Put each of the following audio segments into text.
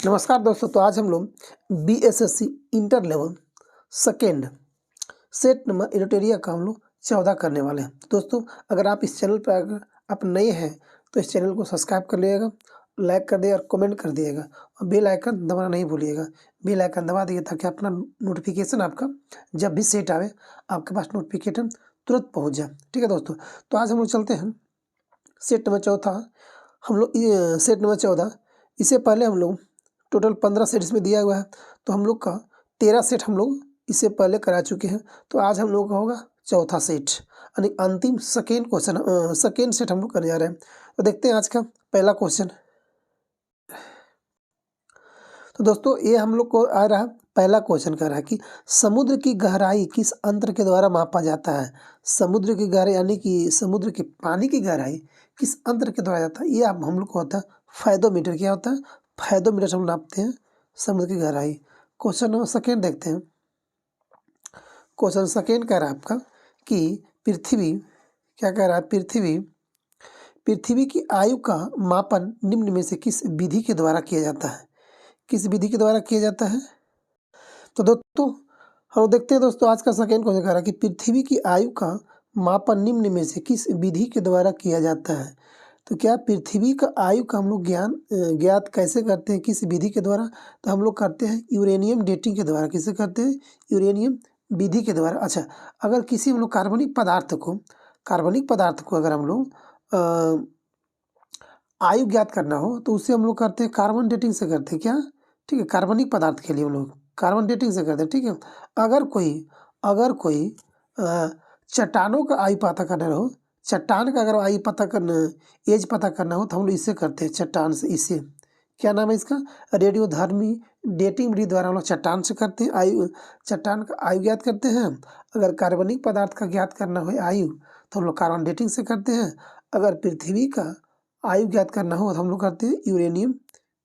नमस्कार दोस्तों। तो आज हम लोग BSSC inter level second set number editorial का हम लोग 14 करने वाले हैं। दोस्तों, अगर आप इस चैनल पर अगर आप नए हैं तो इस चैनल को सब्सक्राइब कर लीजिएगा, लाइक कर दिए और कमेंट कर दिएगा और बेल आइकन दबाना नहीं भूलिएगा। बेल आइकन दबा दिए ताकि अपना नोटिफिकेशन आपका जब भी सेट आवे आपके पास नोटिफिकेशन तुरंत पहुँच जाए। ठीक है दोस्तों, तो आज हम लोग चलते हैं सेट नंबर 14। हम लोग सेट नंबर 14, इससे पहले हम लोग टोटल 15 सेट इसमें दिया हुआ है, तो हम लोग का 13 सेट हम लोग इससे पहले करा चुके हैं। तो आज हम लोग का होगा चौथा सेट, यानी अंतिम सेकेंड क्वेश्चन, सेकेंड सेट हम लोग करने जा रहे हैं। तो देखते हैं आज का पहला क्वेश्चन। तो दोस्तों, ये हम लोग को आ रहा है, पहला क्वेश्चन कह रहा है कि समुद्र की गहराई किस अंतर के द्वारा मापा जाता है। समुद्र की गहराई यानी कि समुद्र के पानी की गहराई किस अंतर के द्वारा जाता है, ये हम लोग को होता है फायदोमीटर। क्या होता है? फायदोमीटर से हम नापते हैं समुद्र की गहराई। क्वेश्चन नंबर सेकेंड देखते हैं। क्वेश्चन सेकेंड कह रहा है आपका कि पृथ्वी, क्या कह रहा है, पृथ्वी की आयु का मापन निम्न में से किस विधि के द्वारा किया जाता है। किस विधि के द्वारा किया जाता है? तो दोस्तों, हम देखते हैं दोस्तों, आज का सेकेंड क्वेश्चन कह रहा है कि पृथ्वी की आयु का मापन निम्न में से किस विधि के द्वारा किया जाता है। तो क्या पृथ्वी का आयु का हम लोग ज्ञात कैसे करते हैं, किस विधि के द्वारा? तो हम लोग करते हैं यूरेनियम डेटिंग के द्वारा। किसे करते हैं? यूरेनियम विधि के द्वारा। अच्छा, अगर किसी हम लोग कार्बनिक पदार्थ को अगर हम लोग आयु ज्ञात करना हो तो उससे हम लोग करते हैं कार्बन डेटिंग से करते हैं। क्या? ठीक है, कार्बनिक पदार्थ के लिए हम लोग कार्बन डेटिंग से करते हैं। ठीक है, अगर कोई चट्टानों का आयु पता करना हो, चट्टान का अगर आयु पता करना, एज पता करना हो तो हम लोग इससे करते हैं, चट्टान से। इससे क्या नाम है इसका? रेडियोधर्मी डेटिंग विधि द्वारा हम लोग चट्टान से करते हैं आयु, चट्टान का आयु ज्ञात करते हैं। अगर कार्बनिक पदार्थ का ज्ञात करना हो आयु तो हम लोग कार्बन डेटिंग से करते हैं। अगर पृथ्वी का आयु ज्ञात करना हो तो हम लोग करते हैं यूरेनियम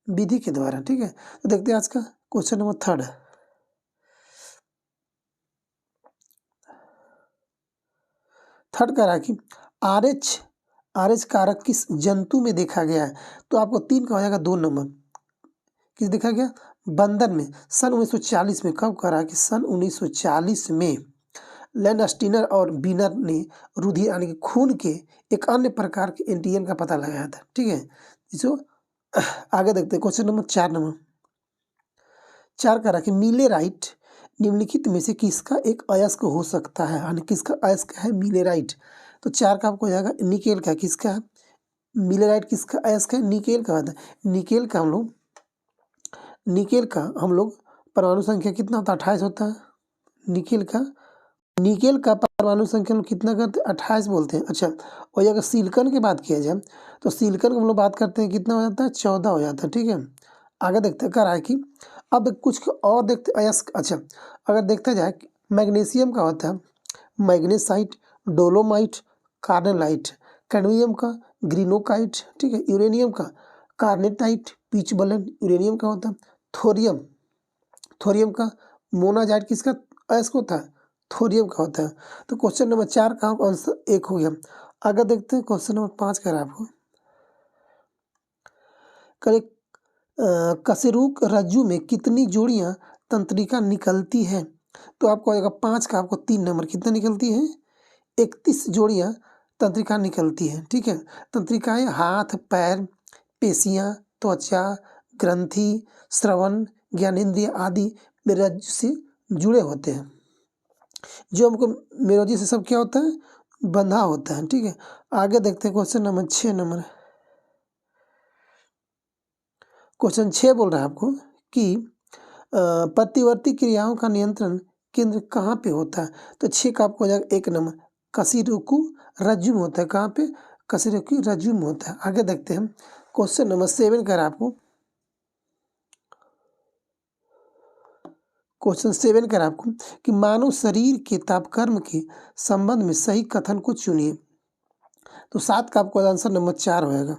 विधि के द्वारा। ठीक है, तो देखते हैं आज का क्वेश्चन नंबर थर्ड। कह रहा है कि आरएच कारक किस जंतु में देखा गया है। तो आपको 3 का हो जाएगा, 2 नंबर। किस देखा गया? बंदर में। सन 1940 में। कब करा? कि सन 1940 में लैंडस्टीनर और बीनर ने रुधिर यानी कि खून के एक अन्य प्रकार के एंटीजन का पता लगाया था। ठीक है, जो आगे देखते हैं क्वेश्चन नंबर 4 कह रहा कि मीलेराइट निम्नलिखित में से किसका एक अयस्क हो सकता है, यानी किसका अयस्क है मीलेराइट। तो 4 का आपको हो जाएगा निकेल का। किसका है? मीलेराइट किसका अयस्क है? निकेल का होता है। निकेल का हम लोग परमाणु संख्या कितना होता है? 28 होता है। निकेल का परमाणु संख्या हम कितना करते हैं? 28 बोलते हैं। अच्छा, और अगर सिलिकॉन की बात किया जाए तो सिलिकॉन को हम लोग बात करते हैं, कितना हो जाता है? 14 हो जाता है। ठीक है, आगे देखते हैं। कह रहा है कि अब कुछ और देखते अयस्क। अच्छा, अगर देखा जाए मैग्नीशियम का होता है मैग्नेसाइट, डोलोमाइट, कार्नेलाइट, कैडमियम का ग्रीनोकाइट। ठीक है, यूरेनियम का कार्नेटाइट, पिचबलेट, यूरेनियम का होता है थोरियम का मोनाजाइट। किसका अयस्क होता है? थोरियम का होता है। तो क्वेश्चन नंबर 4 का आंसर 1 हो गया। आगे देखते हैं क्वेश्चन नंबर 5 कह रहा है आपको कशेरुक रज्जु में कितनी जोड़ियां तंत्रिका निकलती है। तो आपको आएगा 5 का आपको 3 नंबर। कितना निकलती है? 31 जोड़ियां तंत्रिका निकलती है। ठीक है, तंत्रिकाएं हाथ, पैर, पेशियां, त्वचा, ग्रंथि, श्रवण, ज्ञानेंद्रिय आदि मेरुरज्जु से जुड़े होते हैं। जो हमको मेरुरज्जु से सब क्या होता है? बंधा होता है। ठीक है, आगे देखते हैं क्वेश्चन नंबर 6 नंबर। क्वेश्चन 6 बोल रहा है आपको कि प्रतिवर्ती क्रियाओं का नियंत्रण केंद्र कहाँ पे होता है। तो 6 का आपको हो जाएगा 1 नंबर। कशेरुकु रज्जु में होता है। कहाँ पे? कशेरुकु रज्जु में होता है। आगे देखते हैं क्वेश्चन नंबर 7 कह रहा है आपको कि मानव शरीर के तापक्रम के संबंध में सही कथन को चुनिए। तो 7 का आपको आंसर नंबर 4 होएगा।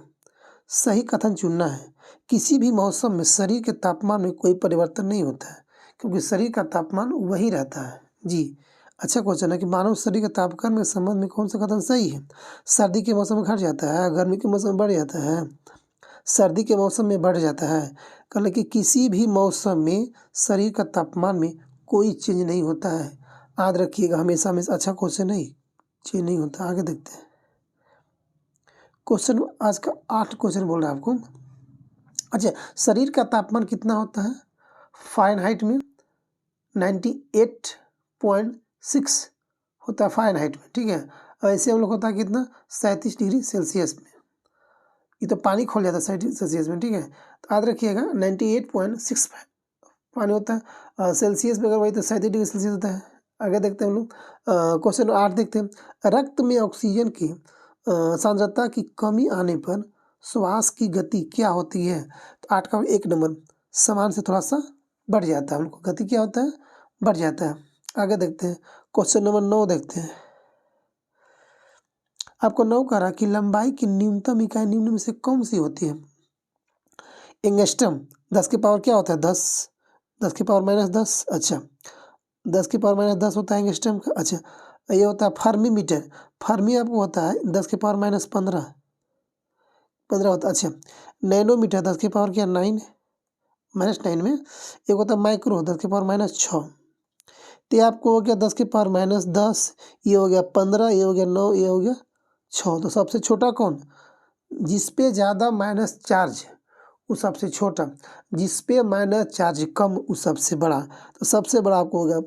सही कथन चुनना है। किसी भी मौसम में शरीर के तापमान में कोई परिवर्तन नहीं होता है, क्योंकि शरीर का तापमान वही रहता है जी। अच्छा क्वेश्चन है कि मानव शरीर के तापक्रम के संबंध में कौन सा कथन सही है। सर्दी के मौसम में घट जाता है, गर्मी के मौसम में बढ़ जाता है, सर्दी के मौसम में बढ़ जाता है। कहले कि किसी भी मौसम में शरीर का तापमान में कोई चेंज नहीं होता है। याद रखिएगा, हमेशा हमेशा अच्छा क्वेश्चन नहीं, चेंज नहीं होता। आगे देखते हैं क्वेश्चन, आज का 8 क्वेश्चन बोल रहा है आपको। अच्छा, शरीर का तापमान कितना होता है फ़ारेनहाइट में? 98.6 होता है फ़ारेनहाइट में, ठीक है। ऐसे हम लोग होता है कितना, 37 डिग्री सेल्सियस में। ये तो पानी खोल जाता है 37 सेल्सियस में, ठीक है। तो याद रखिएगा 98.6 पानी होता है। सेल्सियस में अगर वही तो 37 डिग्री सेल्सियस होता है। आगे देखते हैं हम लोग, क्वेश्चन 8 देखते हैं। रक्त में ऑक्सीजन की सांद्रता की कमी आने पर श्वास की गति क्या होती है? तो 8 का 1 नंबर, सामान से थोड़ा सा बढ़ जाता है, हमको गति क्या होता है, बढ़ जाता है। आगे देखते हैं क्वेश्चन नंबर 9 देखते हैं। आपको 9 कह रहा कि लंबाई की न्यूनतम इकाई निम्न में से कौन सी होती है? एंगस्ट्रम, 10 की पावर क्या होता है, 10, 10 की पावर -10। अच्छा, 10 की पावर -10 होता है एंगस्ट्रम का। अच्छा, ये होता है फर्मी मीटर। फर्मी आपको होता है 10 की पावर -15, 15 होता है। अच्छा, नैनोमीटर 10 की पावर क्या 9, -9 में। एक होता है माइक्रो 10 की पावर -6। तो ये आपको हो गया 10 की पावर -10, ये हो गया 15, ये हो गया 9, ये हो गया 6। तो सबसे छोटा कौन? जिस पे ज़्यादा माइनस चार्ज वो सबसे छोटा, जिस पे माइनस चार्ज कम वो सबसे बड़ा। तो सबसे बड़ा आपको होगा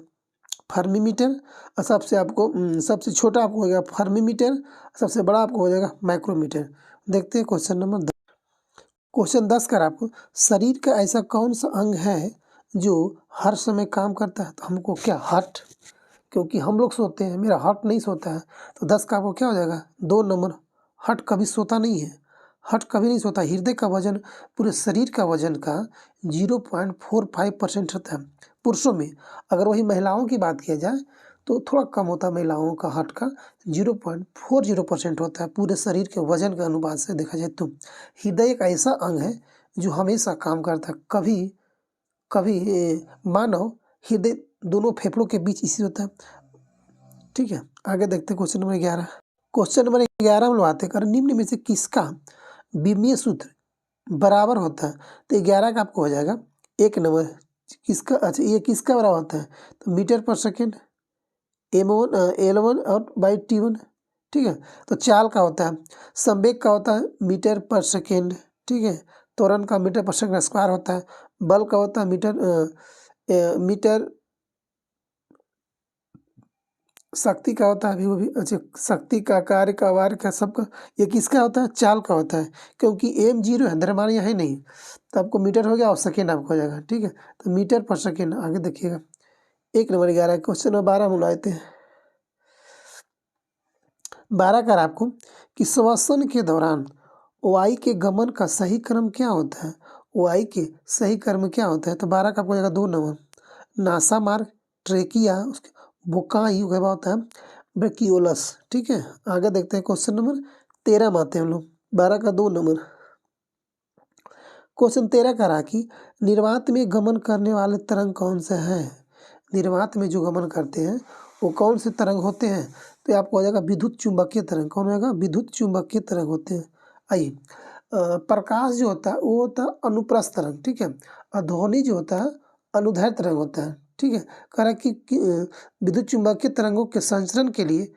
फर्मीमीटर, और सबसे छोटा आपको हो जाएगा फर्मीमीटर, सबसे बड़ा आपको हो जाएगा माइक्रोमीटर। देखते हैं क्वेश्चन नंबर 10। क्वेश्चन 10 का आपको, शरीर का ऐसा कौन सा अंग है जो हर समय काम करता है? तो हमको क्या, हार्ट, क्योंकि हम लोग सोते हैं, मेरा हार्ट नहीं सोता है। तो 10 का आपको क्या हो जाएगा, 2 नंबर। हार्ट कभी सोता नहीं है, हार्ट कभी नहीं सोता। हृदय का वजन पूरे शरीर का वजन का 0.45% होता है पुरुषों में। अगर वही महिलाओं की बात किया जाए तो थोड़ा कम होता है, महिलाओं का हार्ट का 0.40% होता है पूरे शरीर के वजन के अनुपात से देखा जाए तो। हृदय एक ऐसा अंग है जो हमेशा काम करता है, कभी कभी मानव हृदय दोनों फेफड़ों के बीच इसी होता है, ठीक है। आगे देखते हैं क्वेश्चन नंबर 11। क्वेश्चन नंबर 11 हम लोग आते हैं, निम्न में से किसका विमीय सूत्र बराबर होता है? तो 11 का आपको हो जाएगा 1 नंबर, किसका, अच्छा ये किसका बराबर होता है? तो मीटर पर सेकेंड, M1 L1 और बाई T1, ठीक है। तो चाल का होता है, संवेग का होता है मीटर पर सेकेंड, ठीक है। त्वरण का मीटर पर सेकेंड स्क्वायर होता है। बल का होता है मीटर, शक्ति का होता है अभी वो भी। अच्छा, शक्ति का, कार्य का, वार का, सबका। ये किसका होता है, चाल का होता है, क्योंकि m 0 है, हमारे यहाँ है नहीं। तो आपको मीटर हो गया और सेकेंड आपको हो जाएगा, ठीक है। तो मीटर पर सेकेंड। आगे देखिएगा 1 नंबर 11। क्वेश्चन नंबर 12 हम लाते हैं। 12 का आपको कि श्वसन के दौरान वायु के गमन का सही क्रम क्या होता है? वायु के सही क्रम क्या होता है? तो 12 का आपको हो जाएगा 2 नंबर, नासा मार्ग, ट्रेकिया, उसके बुकाई होता है ब्रेकियोलस, ठीक है। आगे देखते हैं क्वेश्चन नंबर 13 में आते हैं हम लोग। 12 का 2 नंबर। क्वेश्चन 13 का रहा कि निर्वात में गमन करने वाले तरंग कौन से हैं? निर्वात में जो गमन करते हैं वो कौन से तरंग होते हैं? तो आपको हो जाएगा विद्युत चुंबकीय तरंग। कौन होगा? विद्युत चुंबकीय तरंग होते हैं। आइए, प्रकाश जो होता है वो होता है अनुप्रस्थ तरंग, ठीक है। और ध्वनि जो होता है अनुदैर्घ्य तरंग होता है, ठीक है। कह रहा है कि विद्युत चुंबकीय तरंगों के संचरण के लिए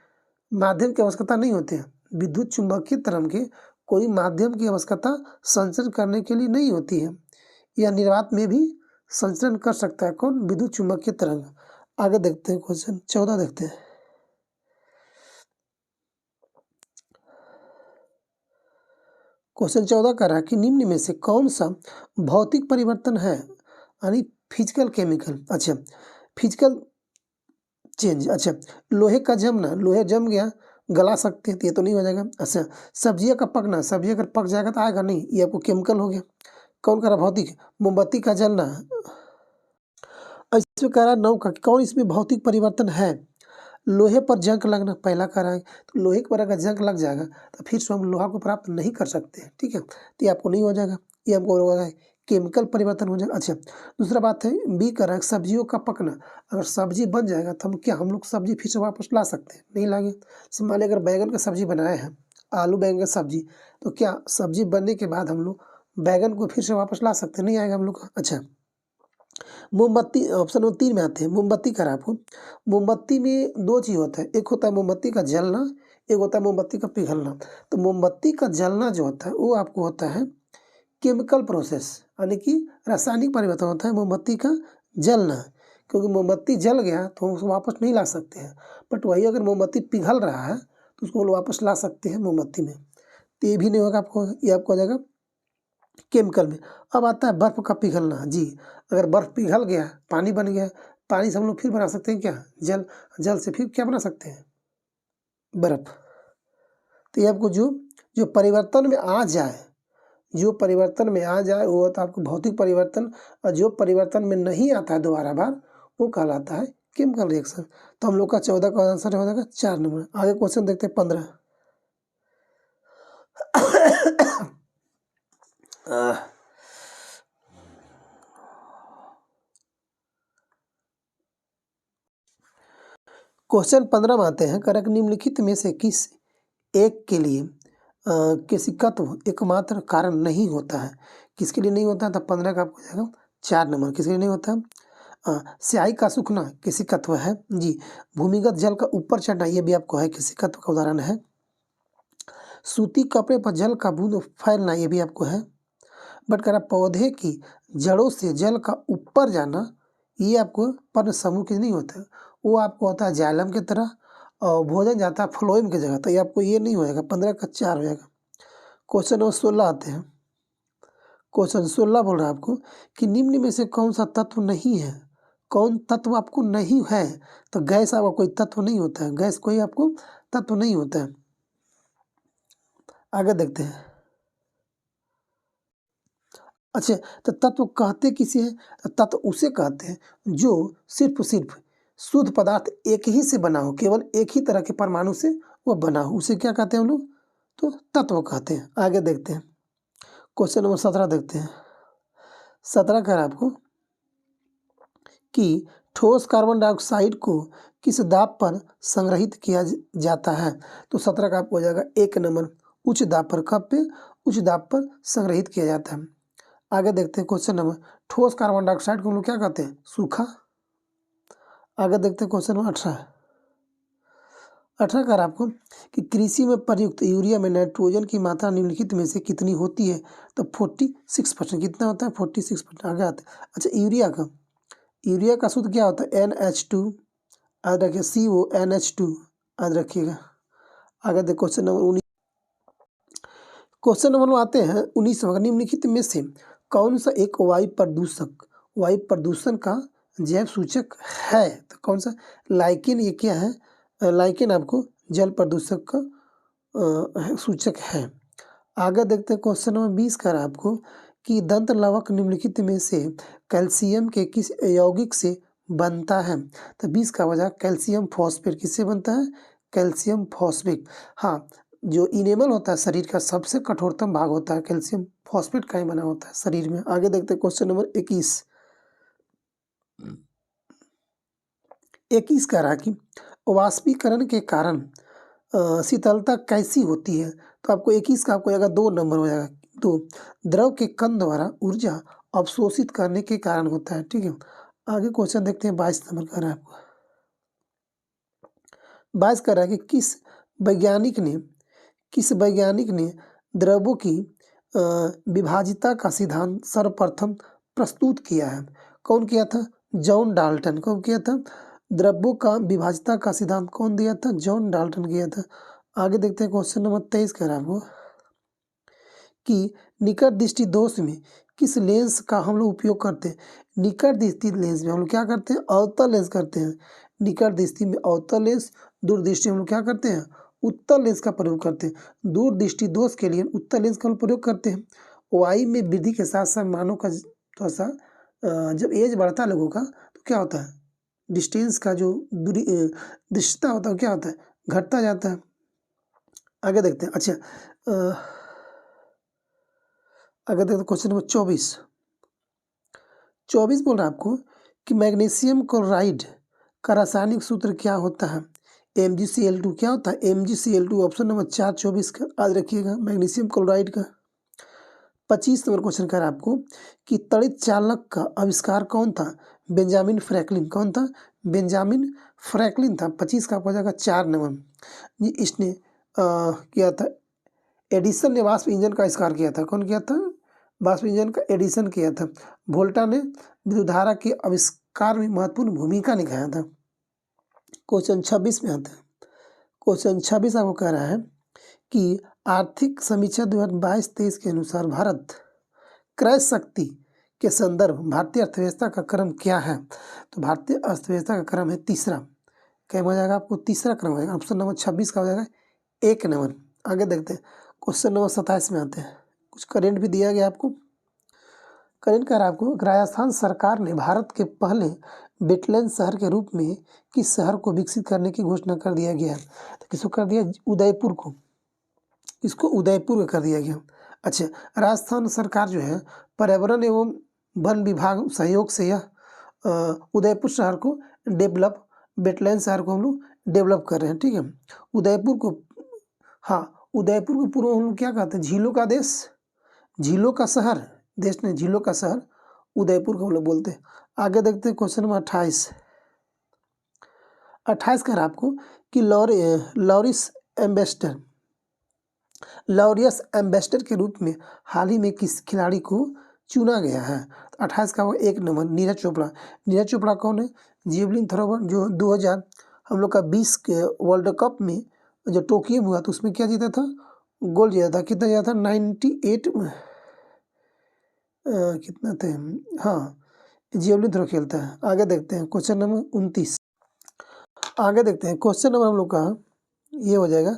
माध्यम की आवश्यकता नहीं होती है। विद्युत चुंबकीय तरंग के कोई माध्यम की आवश्यकता संचरण करने के लिए नहीं होती है। यह निर्वात में भी संचरण कर सकता है। कौन? विद्युत चुंबकीय तरंग। आगे देखते हैं क्वेश्चन 14 देखते हैं। क्वेश्चन 14 कर रहा है कि निम्न में से कौन सा भौतिक परिवर्तन है, यानी फिजिकल केमिकल। अच्छा, फिजिकल चेंज। अच्छा, लोहे का जमना, लोहे जम गया, गला सकते हैं तो ये तो नहीं हो जाएगा। अच्छा, सब्जियां का पकना, सब्जी अगर पक जाएगा तो आएगा नहीं, ये आपको केमिकल हो गया। कौन करा? भौतिक। मोमबत्ती का जलना। इसमें कह रहा है 9 का कि कौन इसमें भौतिक परिवर्तन है? लोहे पर जंग लगना पहला कह रहा है। तो लोहे पर अगर जंग लग जाएगा तो फिर से हम लोहा को प्राप्त नहीं कर सकते हैं, ठीक है। तो ये आपको नहीं हो जाएगा, ये हमको होगा है केमिकल परिवर्तन हो जाएगा। अच्छा, दूसरा बात है बी कर रहा है सब्जियों का पकना। अगर सब्जी बन जाएगा तो हम लोग सब्जी फिर से वापस ला सकते हैं? नहीं लागे। मान लीजिए अगर बैंगन का सब्जी बनाए हैं, आलू बैंगन का सब्जी, तो क्या सब्जी बनने के बाद हम लोग बैगन को फिर से वापस ला सकते हैं, नहीं आएगा हम लोग का। अच्छा, मोमबत्ती ऑप्शन नंबर 3 में आते हैं। मोमबत्ती करा आपको। मोमबत्ती में दो चीज़ होता है, एक होता है मोमबत्ती का जलना, एक होता है मोमबत्ती का पिघलना। तो मोमबत्ती का जलना जो होता है वो आपको होता है केमिकल प्रोसेस, यानी कि रासायनिक परिवर्तन होता है मोमबत्ती का जलना। क्योंकि मोमबत्ती जल गया तो हम उसको वापस नहीं ला सकते हैं, बट वही अगर मोमबत्ती पिघल रहा है तो उसको वापस ला सकते हैं मोमबत्ती में। तो ये भी नहीं होगा आपको, ये आपको हो जाएगा केमिकल में। अब आता है बर्फ़ का पिघलना। जी, अगर बर्फ़ पिघल गया, पानी बन गया, पानी से हम लोग फिर बना सकते हैं क्या, जल। जल से फिर क्या बना सकते हैं, बर्फ़। तो ये आपको जो जो परिवर्तन में आ जाए, जो परिवर्तन में आ जाए वो होता है आपको भौतिक परिवर्तन, और जो परिवर्तन में नहीं आता है दोबारा बार वो कहलाता है केमिकल रिएक्शन। तो हम लोग का 14 का आंसर हो जाएगा 4 नंबर। आगे क्वेश्चन देखते हैं 15। क्वेश्चन 15 में आते हैं। करक निम्नलिखित में से किस एक के लिए केशिकत्व एकमात्र कारण नहीं होता है। किसके लिए नहीं होता है, तो 15 का आपको जाएगा 4 नंबर। किसके लिए नहीं होता है, स्याही का सूखना केशिकत्व है। जी, भूमिगत जल का ऊपर चढ़ना ये भी आपको है, केशिकत्व का उदाहरण है। सूती कपड़े पर जल का बूंद फैलना ये भी आपको है। बट कह रहा पौधे की जड़ों से जल का ऊपर जाना ये आपको पर्ण समूह के नहीं होता है, वो आपको होता है जाइलम की तरह, और भोजन जाता है फ्लोएम की जगह। तो ये आपको ये नहीं हो जाएगा, 15 का 4 हो जाएगा। क्वेश्चन नंबर 16 आते हैं। क्वेश्चन 16 बोल रहा है आपको कि निम्न में से कौन सा तत्व नहीं है, कौन तत्व आपको नहीं है। तो गैस आपका कोई तत्व नहीं होता है, गैस कोई आपको तत्व नहीं होता है। आगे देखते हैं। अच्छा, तो तत्व कहते किसे हैं, तो तत्व उसे कहते हैं जो सिर्फ शुद्ध पदार्थ एक ही से बना हो, केवल एक ही तरह के परमाणु से वो बना हो, उसे क्या कहते हैं हम लोग, तो तत्व कहते हैं। आगे देखते हैं। क्वेश्चन नंबर 17 देखते हैं। 17 कह रहा है आपको कि ठोस कार्बन डाइऑक्साइड को किस दाब पर संग्रहित किया जाता है। तो 17 का आपको हो जाएगा 1 नंबर। उच्च दाब पर। कब पे, उच्च दाब पर संग्रहित किया जाता है। आगे देखते हैं क्वेश्चन नंबर। ठोस कार्बन डाइऑक्साइड को हम लोग क्या कहते हैं, सूखा। आगे देखते हैं क्वेश्चन नंबर 18। 18 कर आपको कि कृषि में प्रयुक्त यूरिया में नाइट्रोजन की मात्रा निम्नलिखित में से कितनी होती है। तो 46%। कितना होता है, 46%। आगे आते हैं। अच्छा, यूरिया का सूत्र क्या होता है, NH2। याद रखिए, CONH2 याद रखिएगा। आगे देखो क्वेश्चन नंबर 19। क्वेश्चन नंबर आते हैं 19। निम्नलिखित में से कौन सा एक वायु प्रदूषण का जैव सूचक है। तो कौन सा, लाइकेन। ये क्या है, लाइकेन आपको जल प्रदूषक का सूचक है। आगे देखते हैं क्वेश्चन नंबर 20 का आपको कि दंत लवक निम्नलिखित में से कैल्शियम के किस यौगिक से बनता है। तो 20 का वजह कैल्शियम फॉस्फेट। किससे बनता है, कैल्शियम फॉस्फेट। हाँ, जो इनेमल होता है शरीर का सबसे कठोरतम भाग होता है, कैल्शियम फॉस्फेट का ही बना होता है शरीर में। आगे देखते हैं क्वेश्चन नंबर 21। 21 कह रहा कि वाष्पीकरण के कारण शीतलता कैसी होती है। तो आपको 21 का आपको जाएगा 2 नंबर हो जाएगा। 2, द्रव के कण द्वारा ऊर्जा अवशोषित करने के कारण होता है। ठीक है, आगे क्वेश्चन देखते हैं। 22 नंबर का रहा है आपको। 22 का रहा है कि किस वैज्ञानिक ने द्रवों की विभाजिता का सिद्धांत सर्वप्रथम प्रस्तुत किया है। कौन किया था, जॉन डाल्टन। कौन किया था, द्रव्यों का विभाजिता का सिद्धांत कौन दिया था, जॉन डाल्टन किया था। आगे देखते हैं क्वेश्चन नंबर 23 कह रहा है आपको कि निकट दृष्टि दोष में किस लेंस का हम लोग उपयोग करते हैं। निकट दृष्टि लेंस में हम लोग क्या करते हैं, अवतल लेंस करते हैं। निकट दृष्टि में अवतल लेंस, दूर दृष्टि हम लोग क्या करते हैं, उत्तल लेंस का प्रयोग करते हैं। दूर दृष्टि दोष के लिए उत्तल लेंस का प्रयोग करते हैं। वायु में वृद्धि के साथ साथ मानव का थोड़ा सा जब एज बढ़ता है लोगों का तो क्या होता है, डिस्टेंस का जो दूरी दृश्यता होता है क्या होता है, घटता जाता है। आगे देखते हैं। अच्छा, आगे देखते हैं क्वेश्चन नंबर 24। 24 बोल रहा है आपको कि मैग्नीशियम क्लोराइड का रासायनिक सूत्र क्या होता है। MgCl2। क्या होता है, MgCl2। ऑप्शन नंबर 4 24 का याद रखिएगा, मैग्नीशियम क्लोराइड का। 25 नंबर क्वेश्चन कर आपको कि तड़ित चालक का आविष्कार कौन था? Benjamin Franklin. कौन था? बेंजामिन फ्रैंकलिन था। 25 का आपको हो जाएगा 4 नंबर। ये इसने किया था। एडिसन ने वाष्प इंजन का आविष्कार किया था। कौन किया था? वाष्प इंजन का एडिसन किया था। वोल्टा ने विद्युत धारा के आविष्कार में महत्वपूर्ण भूमिका निभाया था। क्वेश्चन 26 में आता है। क्वेश्चन 26 आपको कह रहा है कि आर्थिक समीक्षा 2022-23 के अनुसार भारत क्रय शक्ति के संदर्भ भारतीय अर्थव्यवस्था का क्रम क्या है? तो भारतीय अर्थव्यवस्था का क्रम है तीसरा। क्या हो जाएगा आपको? तीसरा क्रम हो जाएगा। ऑप्शन नंबर 26 का हो जाएगा 1 नंबर। आगे देखते हैं। क्वेश्चन नंबर 27 में आते हैं। कुछ करेंट भी दिया गया आपको। करेंट कर आपको राजस्थान सरकार ने भारत के पहले वेटलैंड शहर के रूप में किस शहर को विकसित करने की घोषणा कर दिया गया है? तो किसको कर दिया? उदयपुर को। इसको उदयपुर कर दिया गया। अच्छा, राजस्थान सरकार जो है पर्यावरण एवं वन विभाग सहयोग से यह उदयपुर शहर को डेवलप, वेटलैंड शहर को हम लोग डेवलप कर रहे हैं। ठीक है, उदयपुर को, हाँ, उदयपुर को पूर्व हम लोग क्या कहते हैं? झीलों का देश, झीलों का शहर, देश ने झीलों का शहर उदयपुर को हम लोग बोलते हैं। आगे देखते हैं क्वेश्चन नंबर 28। 28 कर आपको कि लॉरियस एम्बेसडर के रूप में हाल ही में किस खिलाड़ी को चुना गया है? तो 28 का वो 1 नंबर नीरज चोपड़ा। नीरज चोपड़ा कौन है? जेवलिन थ्रोवर जो 2000 हम लोग का 20 के वर्ल्ड कप में जो टोक्यो में हुआ था उसमें क्या जीता था? गोल्ड जीता था। कितना जीता था? 98 कितना थे? हाँ, जेवलिन थ्रो खेलता है। आगे देखते हैं क्वेश्चन नंबर 29। आगे देखते हैं क्वेश्चन नंबर हम लोग का ये हो जाएगा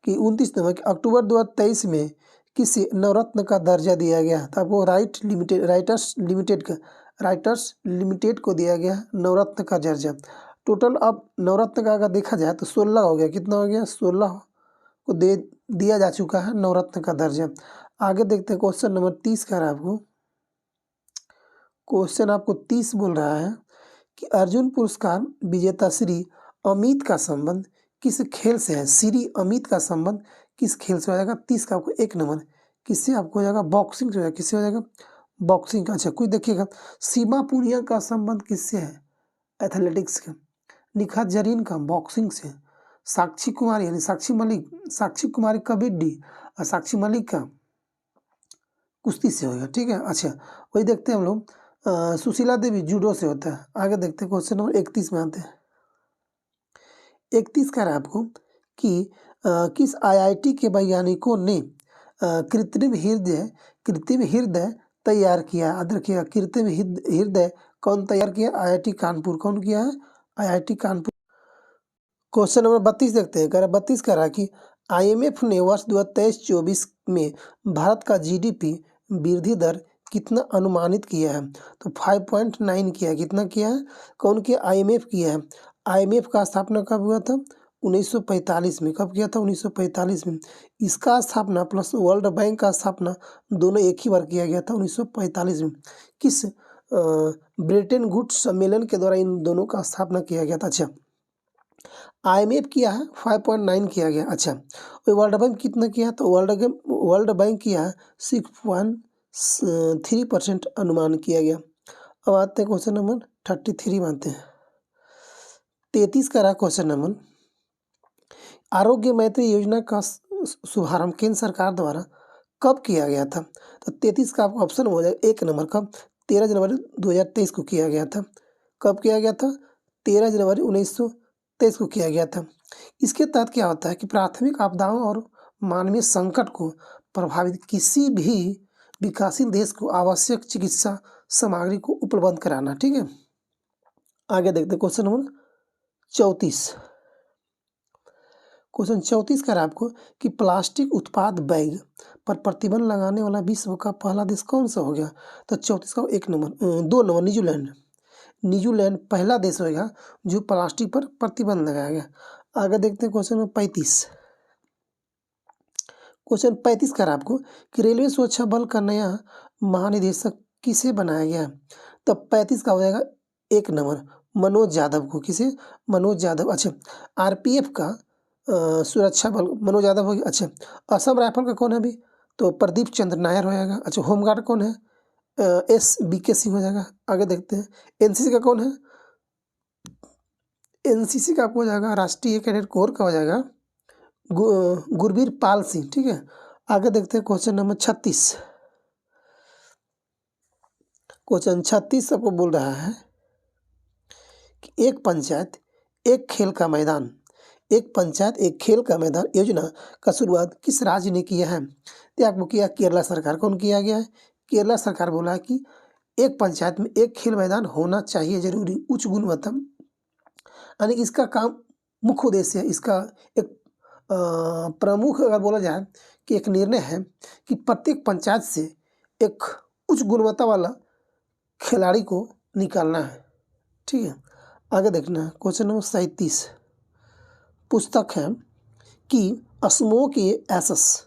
कि 29 नंबर कि अक्टूबर 2023 में किस नवरत्न का दर्जा दिया गया? तो आपको राइटर्स लिमिटेड को दिया गया नवरत्न का दर्जा। टोटल अब नवरत्न का अगर देखा जाए तो 16 हो गया। कितना हो गया? 16 को दे दिया जा चुका है नवरत्न का दर्जा। आगे देखते हैं क्वेश्चन नंबर 30 का आपको। क्वेश्चन आपको 30 बोल रहा है कि अर्जुन पुरस्कार विजेता श्री अमित का संबंध किस खेल से है? श्री अमित का संबंध किस खेल से हो जाएगा? 30 का आपको 1 नंबर। किससे आपको हो जाएगा? बॉक्सिंग से हो जाएगा। किससे हो जाएगा? बॉक्सिंग का। अच्छा, कुछ देखिएगा। सीमा पुनिया का संबंध किससे है? एथलेटिक्स का। निखात जरीन का बॉक्सिंग से। साक्षी कुमारी यानी साक्षी कुमारी कबड्डी और साक्षी मलिक का कुश्ती से होगा। ठीक है, अच्छा, वही देखते हैं हम लोग। सुशीला देवी जूडो से होता है। आगे देखते हैं क्वेश्चन नंबर 31 में आते हैं। 31 कह रहा है आपको कि किस आईआईटी के वैज्ञानिकों ने कृत्रिम हृदय तैयार किया? याद रखिएगा, कृत्रिम हृदय कौन तैयार किया? आईआईटी कानपुर। कौन किया है? आईआईटी कानपुर। क्वेश्चन नंबर 32 देखते हैं। कह रहा 32 कह रहा कि आईएमएफ ने वर्ष 2023-24 में भारत का जीडीपी वृद्धि दर कितना अनुमानित किया है? तो 5.9 किया है। कितना किया है? कौन किया? आईएमएफ किया है। आईएमएफ का स्थापना कब हुआ था? 1945 में। कब किया था? 1945 में। इसका स्थापना प्लस वर्ल्ड बैंक का स्थापना दोनों एक ही बार किया गया था 1945 में। किस ब्रेटन वुड्स सम्मेलन के द्वारा इन दोनों का स्थापना किया गया था। अच्छा, आईएमएफ किया है 5.9 किया गया। अच्छा, वर्ल्ड बैंक कितना किया? तो वर्ल्ड बैंक किया है 6.3% अनुमान किया गया। अब आते हैं क्वेश्चन नंबर 33 में आते हैं। 33 का रहा क्वेश्चन नंबर। आरोग्य मैत्री योजना का शुभारंभ केंद्र सरकार द्वारा कब किया गया था? तो 33 का आपको ऑप्शन हो जाएगा 1 नंबर। कब? 13 जनवरी 2023 को किया गया था। कब किया गया था? 13 जनवरी 1923 को किया गया था। इसके तहत क्या होता है कि प्राथमिक आपदाओं और मानवीय संकट को प्रभावित किसी भी विकासशील देश को आवश्यक चिकित्सा सामग्री को उपलब्ध कराना। ठीक है, आगे देखते क्वेश्चन नंबर 34। क्वेश्चन 34 कर आपको कि प्लास्टिक उत्पाद बैग पर प्रतिबंध लगाने वाला विश्व का पहला देश कौन सा हो गया? तो 34 का 1 नंबर 2 नंबर न्यूजीलैंड पहला देश होगा जो प्लास्टिक पर प्रतिबंध लगाया गया। आगे देखते हैं क्वेश्चन नंबर 35। क्वेश्चन 35 कर आपको कि रेलवे सुरक्षा बल का नया महानिदेशक किसे बनाया गया? तो 35 का हो जाएगा 1 नंबर मनोज यादव को। किसे? मनोज यादव। अच्छा, आरपीएफ का सुरक्षा बल मनोज यादव हो गया। अच्छा, असम राइफल का कौन है अभी? तो प्रदीप चंद्र नायर हो जाएगा। अच्छा, होमगार्ड कौन है? SBK सिंह हो जाएगा। आगे देखते हैं, एनसीसी का कौन है? एनसीसी का आपको हो जाएगा, राष्ट्रीय कैडेट कोर का हो जाएगा गुरवीर पाल सिंह। ठीक है, आगे देखते हैं क्वेश्चन नंबर 36। क्वेश्चन 36 आपको बोल रहा है कि एक पंचायत एक खेल का मैदान, एक पंचायत एक खेल का मैदान योजना का शुरुआत किस राज्य ने किया है? तो आपको किया केरला सरकार। कौन किया गया है? केरला सरकार बोला है कि एक पंचायत में एक खेल मैदान होना चाहिए जरूरी, उच्च गुणवत्ता, यानी इसका काम मुख्य उद्देश्य है, इसका एक प्रमुख अगर बोला जाए कि एक निर्णय है कि प्रत्येक पंचायत से एक उच्च गुणवत्ता वाला खिलाड़ी को निकालना है। ठीक है, आगे देखना है क्वेश्चन नंबर 37। पुस्तक है कि स्मोक एसएस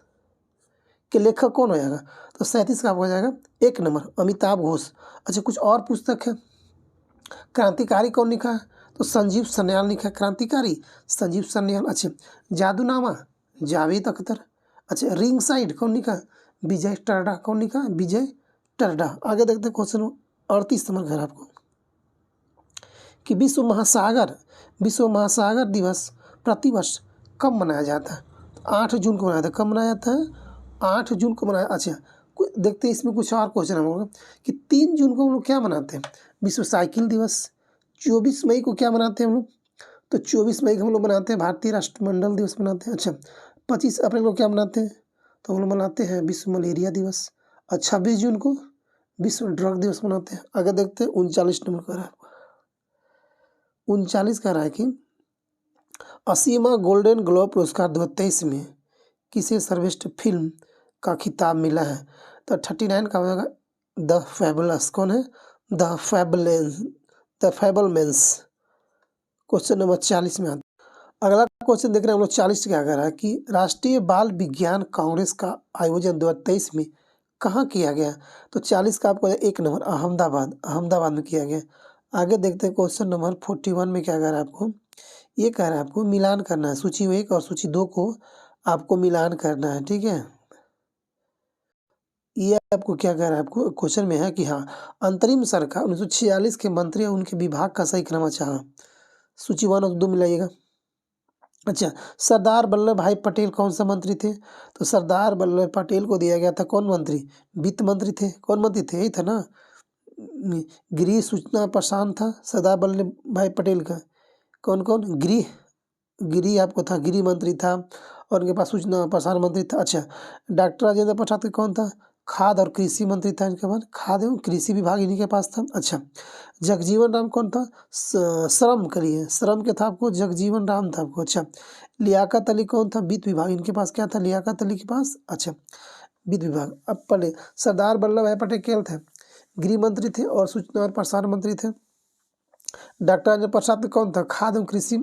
के लेखक कौन हो जाएगा? तो 37 का हो जाएगा 1 नंबर अमिताभ घोष। अच्छा, कुछ और पुस्तक है, क्रांतिकारी कौन लिखा है? तो संजीव सान्याल लिखा है, क्रांतिकारी संजीव सान्याल। अच्छा, जादूनामा जावेद अख्तर। अच्छा, रिंग साइड कौन लिखा है? विजय टर्डा। कौन लिखा है? विजय टर्डा। आगे देखते हैं क्वेश्चन 38 नंबर घर आपको कि विश्व महासागर दिवस प्रतिवर्ष कब मनाया जाता है? 8 जून को मनाया जाता है। कब मनाया जाता है? 8 जून को मनाया। अच्छा, देखते हैं इसमें कुछ और क्वेश्चन हम लोग कि 3 जून को हम लोग क्या मनाते हैं? विश्व साइकिल दिवस। 24 मई को क्या मनाते हैं हम लोग? तो 24 मई को हम लोग मनाते हैं भारतीय राष्ट्रमंडल दिवस मनाते हैं। अच्छा, 25 अप्रैल को क्या मनाते हैं? तो हम लोग मनाते हैं विश्व मलेरिया दिवस। और 26 जून को विश्व ड्रग दिवस मनाते हैं। आगे देखते हैं 39 नंबर का रहा है, 39 का रहा है कि 80वां गोल्डन ग्लोब पुरस्कार 2023 में किसे सर्वश्रेष्ठ फिल्म का खिताब मिला है? तो 39 का हो जाएगा द फैबुलस। कौन है? द फैबलमैन्स। क्वेश्चन नंबर 40 में आता है। अगला क्वेश्चन देख रहे हैं हम लोग 40 क्या कह रहा है कि राष्ट्रीय बाल विज्ञान कांग्रेस का आयोजन 2023 में कहाँ किया गया? तो 40 का आपको 1 नंबर अहमदाबाद में किया गया। आगे देखते हैं क्वेश्चन नंबर 41 में क्या कह रहा है आपको? ये कह रहा है आपको मिलान करना है, सूची 1 और सूची 2 को आपको मिलान करना है। ठीक है, ये आपको क्या कह रहा है? आपको क्वेश्चन में है कि हाँ, अंतरिम सरकार 1946 के मंत्री और उनके विभाग का सही क्रमांक सूची 1 और 2 मिलाइएगा। अच्छा, सरदार वल्लभ भाई पटेल कौन सा मंत्री थे? तो सरदार वल्लभ पटेल को दिया गया था कौन मंत्री? वित्त मंत्री थे। कौन मंत्री थे? यही था ना, गृह सूचना प्रसारण था सरदार वल्लभ भाई पटेल का। कौन कौन? गृह आपको था, गृह मंत्री था, और उनके पास सूचना प्रसारण मंत्री था। अच्छा, डॉक्टर राजेंद्र प्रसाद का कौन था? खाद्य और कृषि मंत्री था इनके पास, खाद्य एवं कृषि विभाग इन्हीं के पास था। अच्छा, जगजीवन राम कौन था? श्रम करिए, श्रम के था आपको, जगजीवन राम था आपको। अच्छा, लियाकत अली कौन था? वित्त विभाग, इनके पास क्या था? लियाकत अली के पास। अच्छा, वित्त विभाग। अब पहले सरदार वल्लभ भाई पटेल क्या थे? गृह मंत्री थे और सूचना और प्रसारण मंत्री थे। डॉक्टर राजेंद्र प्रसाद कौन था? खाद्य एवं कृषि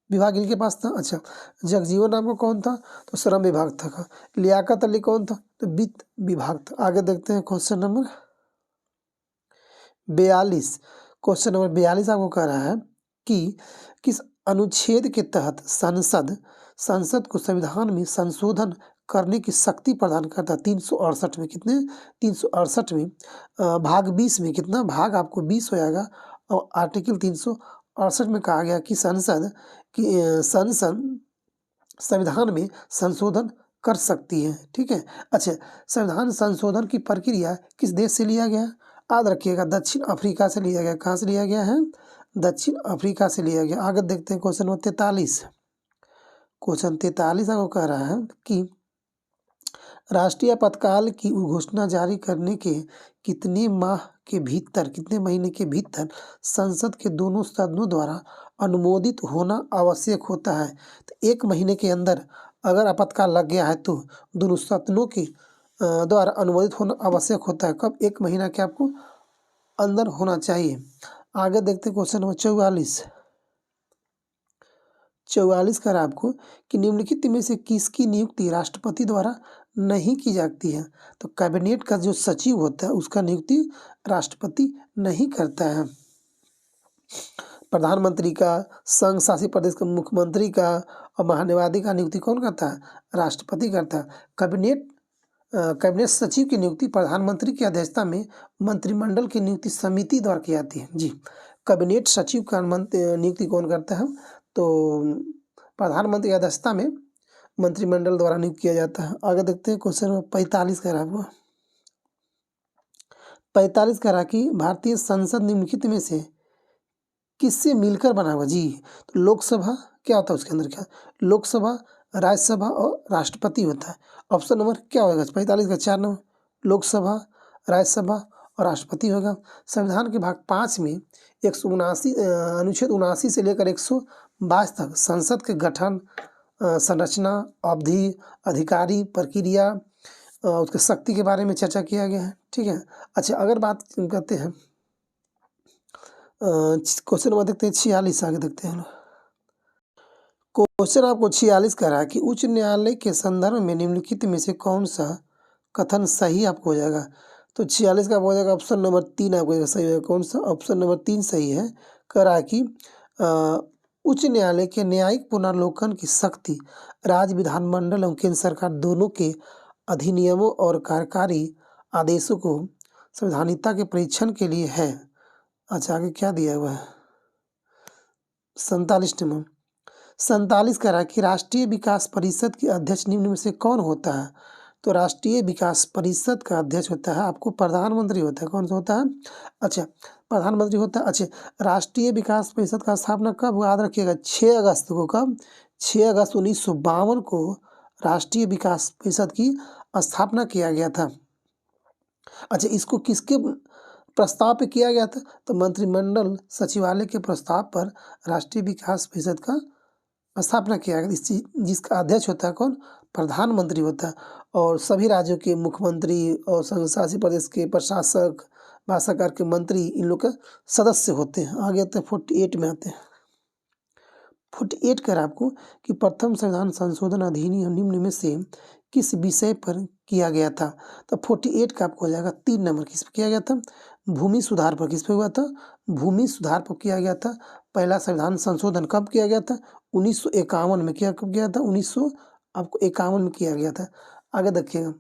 विभाग इनके पास था। अच्छा, जगजीवन राम को कौन था? तो श्रम विभाग था। लियाकत अली कौन था? तो वित्त विभाग था। आगे देखते हैं क्वेश्चन नंबर 42। क्वेश्चन नंबर 42 आपको कह रहा है कि किस अनुच्छेद के तहत संसद को संविधान में संशोधन करने की शक्ति प्रदान करता है? 368 में। कितने? 368 में भाग 20 में। कितना भाग? आपको 20 हो जाएगा। और आर्टिकल 368 में कहा गया कि संसद संविधान में संशोधन कर सकती है। ठीक है, अच्छा, संविधान संशोधन की प्रक्रिया किस देश से लिया गया? याद रखिएगा, दक्षिण अफ्रीका से लिया गया। कहाँ से लिया गया है? दक्षिण अफ्रीका से लिया गया। आगे देखते हैं क्वेश्चन नंबर 43। क्वेश्चन 43 आपको कह रहा है कि राष्ट्रीय आपातकाल की घोषणा जारी करने के कितने महीने के भीतर संसद के दोनों सदनों द्वारा अनुमोदित होना आवश्यक होता है? तो 1 महीने के अंदर अगर आपातकाल लग गया है तो दोनों सदनों के द्वारा अनुमोदित होना आवश्यक होता है। कब? 1 महीना के आपको अंदर होना चाहिए। आगे देखते क्वेश्चन नंबर 44। 44 का आपको कि निम्नलिखित में से किसकी नियुक्ति राष्ट्रपति द्वारा नहीं की जाती है? तो कैबिनेट का जो सचिव होता है उसका नियुक्ति राष्ट्रपति नहीं करता है। प्रधानमंत्री का, संघ शासित प्रदेश का मुख्यमंत्री का और महान्यायवादी का नियुक्ति कौन करता है? राष्ट्रपति करता है। कैबिनेट कैबिनेट सचिव की नियुक्ति प्रधानमंत्री की अध्यक्षता में मंत्रिमंडल की नियुक्ति समिति द्वारा की जाती है जी। कैबिनेट सचिव का नियुक्ति कौन करता है? तो प्रधानमंत्री की अध्यक्षता में मंत्रिमंडल द्वारा नियुक्त किया जाता है। आगे देखते हैं क्वेश्चन नंबर 45 कह रहा है आपको। 45 कह रहा कि भारतीय संसद निम्नलिखित में से किससे मिलकर बना हुआ जी? तो लोकसभा क्या होता है उसके अंदर? क्या लोकसभा, राज्यसभा और राष्ट्रपति होता है। ऑप्शन नंबर क्या होगा 45 का 4 नंबर लोकसभा, राज्यसभा और राष्ट्रपति होगा। संविधान के भाग 5 में 179 अनुच्छेद 79 से लेकर 122 तक संसद के गठन, संरचना, अवधि, अधिकारी, प्रक्रिया, उसके शक्ति के बारे में चर्चा किया गया है। ठीक है। अच्छा, अगर बात करते हैं क्वेश्चन नंबर देखते हैं 46, आगे देखते हैं। क्वेश्चन आपको 46 कह रहा है कि उच्च न्यायालय के संदर्भ में निम्नलिखित में से कौन सा कथन सही आपको हो जाएगा? तो 46 का हो जाएगा ऑप्शन नंबर 3 आपको सही होगा। कौन सा? ऑप्शन नंबर 3 सही है। कह रहा है कि उच्च न्यायालय के न्यायिक पुनर्लोकन की शक्ति राज्य विधानमंडल एवं केंद्र सरकार दोनों के अधिनियमों और कार्यकारी आदेशों को संवैधानिकता के परीक्षण के लिए है। अच्छा, आगे क्या दिया हुआ है? 47 नंबर 47 कह रहा है कि राष्ट्रीय विकास परिषद के अध्यक्ष निम्न में से कौन होता है? तो राष्ट्रीय विकास परिषद का अध्यक्ष होता है आपको प्रधानमंत्री होता है। कौन सा होता है? अच्छा, प्रधानमंत्री होता है। अच्छा, राष्ट्रीय विकास परिषद का स्थापना कब हुआ? याद रखिएगा 6 अगस्त को। कब? 6 अगस्त 1952 को राष्ट्रीय विकास परिषद की स्थापना किया गया था। अच्छा, इसको किसके प्रस्ताव पे किया गया था? तो मंत्रिमंडल सचिवालय के प्रस्ताव पर राष्ट्रीय विकास परिषद का स्थापना किया गया। जिसका अध्यक्ष होता है कौन? प्रधानमंत्री होता है। और सभी राज्यों के मुख्यमंत्री और संघ शासित प्रदेश के प्रशासक, भाषाकार के मंत्री इन लोग के सदस्य होते हैं। आगे आते हैं 48 में आते हैं। 48 कर आपको कि प्रथम संविधान संशोधन अधिनियम निम्न में से किस विषय पर किया गया था? तो 48 का आपको हो जाएगा 3 नंबर। किस पर किया गया था? भूमि सुधार पर। किस पे हुआ था? भूमि सुधार पर किया गया था। पहला संविधान संशोधन कब किया गया था? 1951 में। कब किया था? 1951 में किया गया था। आगे देखिएगा